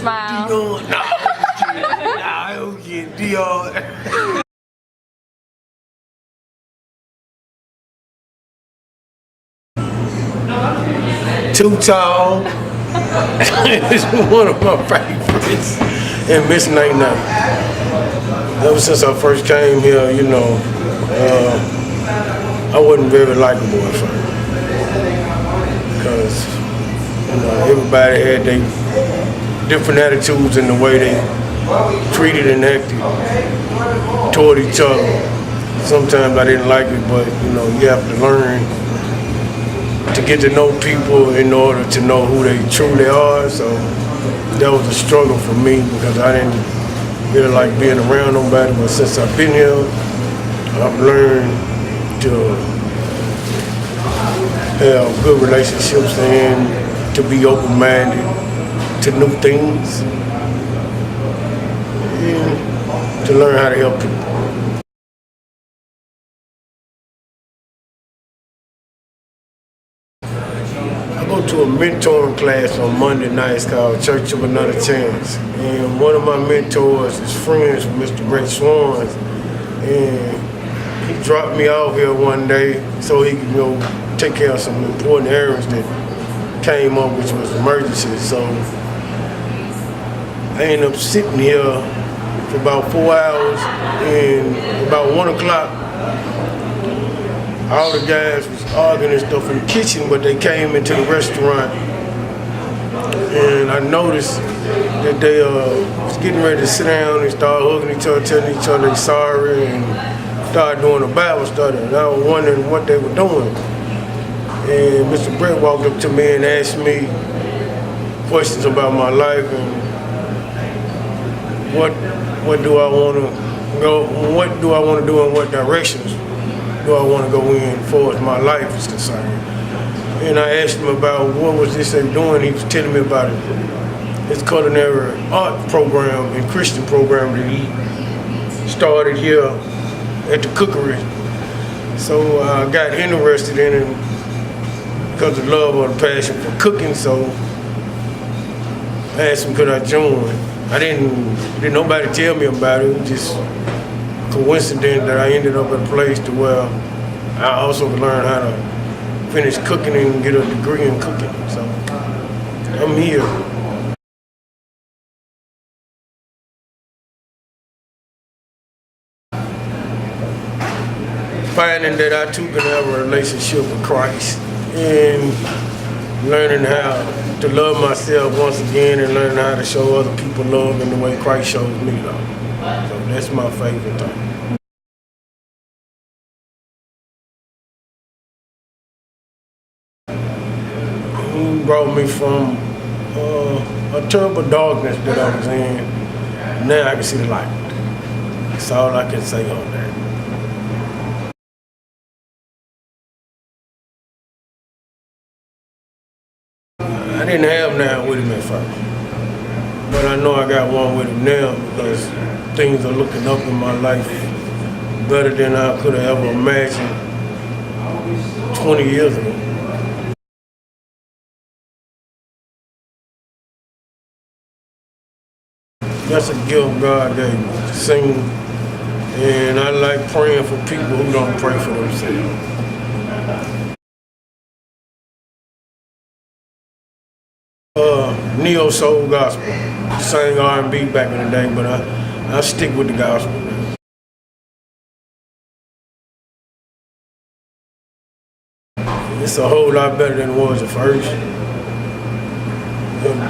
smile. Dion, I don't get Dion. Too Tall is one of my favorites, and Miss Night Night. Ever since I first came here, you know, I wasn't very likable at first because everybody had their different attitudes in the way they treated and acted toward each other. Sometimes I didn't like it, but you have to learn to get to know people in order to know who they truly are. So that was a struggle for me because I didn't really like being around nobody. But since I've been here, I've learned to have good relationships and to be open-minded to new things and to learn how to help people. I go to a mentoring class on Monday nights called Church of Another Chance. And one of my mentors is friends with Mr. Brett Swans. And he dropped me out here one day so he could go take care of some important errands that came up, which was emergencies. So I ended up sitting here for about 4 hours, and about 1 o'clock, all the guys was arguing and stuff in the kitchen, but they came into the restaurant, and I noticed that they was getting ready to sit down and start hugging each other, telling each other they sorry, and started doing a Bible study. And I was wondering what they were doing. And Mr. Brett walked up to me and asked me questions about my life and what do I want to go, what do I want to do, and what directions do I want to go in as far as my life is concerned. And I asked him about what was this they doing. He was telling me about his culinary art program and Christian program that he started here at the Cookery. So I got interested in it because of love or the passion for cooking. So I asked him could I join. I didn't nobody tell me about it. It was just coincidence that I ended up at a place to where I also learned how to finish cooking and get a degree in cooking. So I'm here. Finding that I too can have a relationship with Christ and learning how to love myself once again and learning how to show other people love in the way Christ shows me love. So that's my favorite thing. He brought me from a terrible darkness that I was in. Now I can see the light. That's all I can say on that. I didn't have none with him at first, but I know I got one with him now because things are looking up in my life better than I could have ever imagined 20 years ago. That's a gift God gave me to sing, and I like praying for people who don't pray for themselves. Neo soul gospel. Sang R&B back in the day, but I stick with the gospel now. It's a whole lot better than it was at first.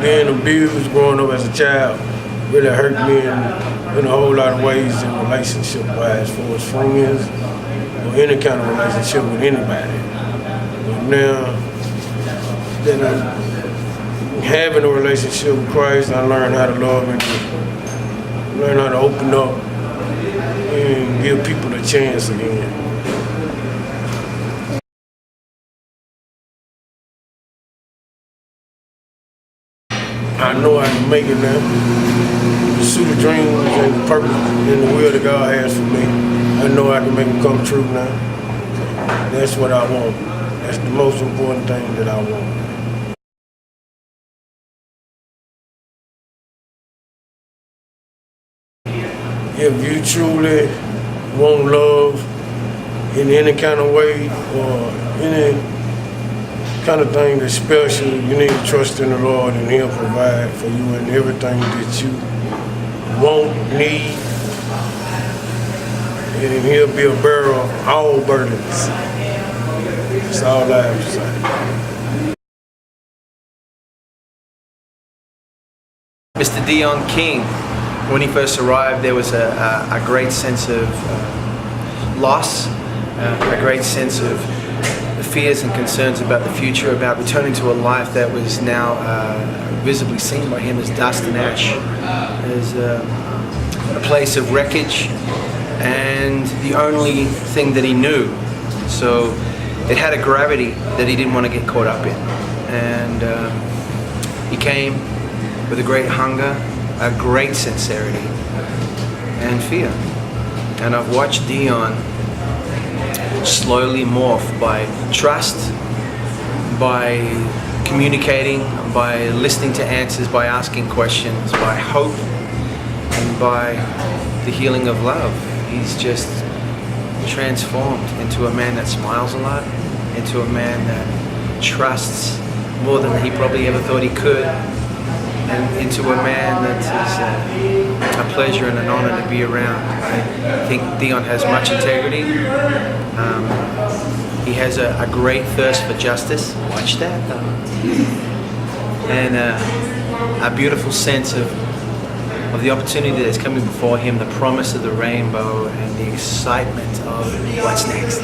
Being abused growing up as a child really hurt me in a whole lot of ways in relationship-wise, as far as friends or any kind of relationship with anybody. But now that I'm having a relationship with Christ, I learned how to love and learn how to open up and give people a chance again. I know I can make it now. Pursue the dreams and the purpose and the will that God has for me. I know I can make them come true now. That's what I want. That's the most important thing that I want. if you truly want love in any kind of way or any kind of thing that's special, you need to trust in the Lord and He'll provide for you in everything that you want, need, and He'll be a bearer of all burdens. That's all I have to say. Mr. Dion King, when he first arrived, there was a great sense of loss, a great sense of fears and concerns about the future, about returning to a life that was now visibly seen by him as dust and ash, as a place of wreckage, and the only thing that he knew. So it had a gravity that he didn't want to get caught up in. And he came with a great hunger, a great sincerity, and fear. And I've watched Dion slowly morph by trust, by communicating, by listening to answers, by asking questions, by hope, and by the healing of love. He's just transformed into a man that smiles a lot, into a man that trusts more than he probably ever thought he could, and into a man that is a pleasure and an honor to be around. I think Dion has much integrity. He has a great thirst for justice. Watch that, though. And a beautiful sense of the opportunity that is coming before him, the promise of the rainbow, and the excitement of what's next.